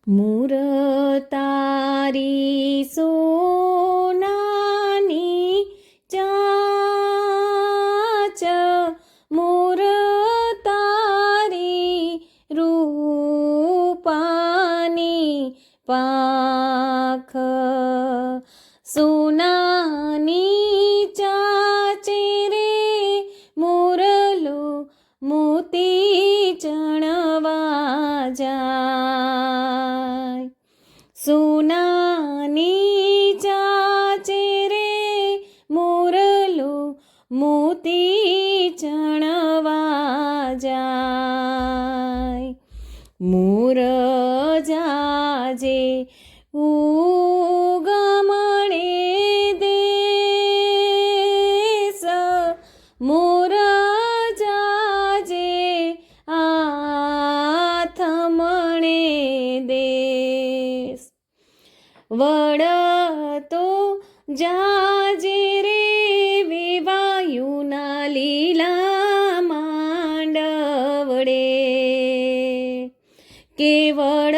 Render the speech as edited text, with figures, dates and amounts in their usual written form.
Moore તારી સોનાની ચાચ, Moore તારી રૂપાની પાંખ, સોનાની ચાચે રે મોરલો મોતી ચણવા જાય, સોનાની ચાચે રે મોરલો મોતી ચણવા જાય, મોર જાજે ઉગમણે દેશ, મોર જાજે આથમણે દેશ, વળતો જાજે રે વેવાયુના લીલા માંડવડે, કેવળ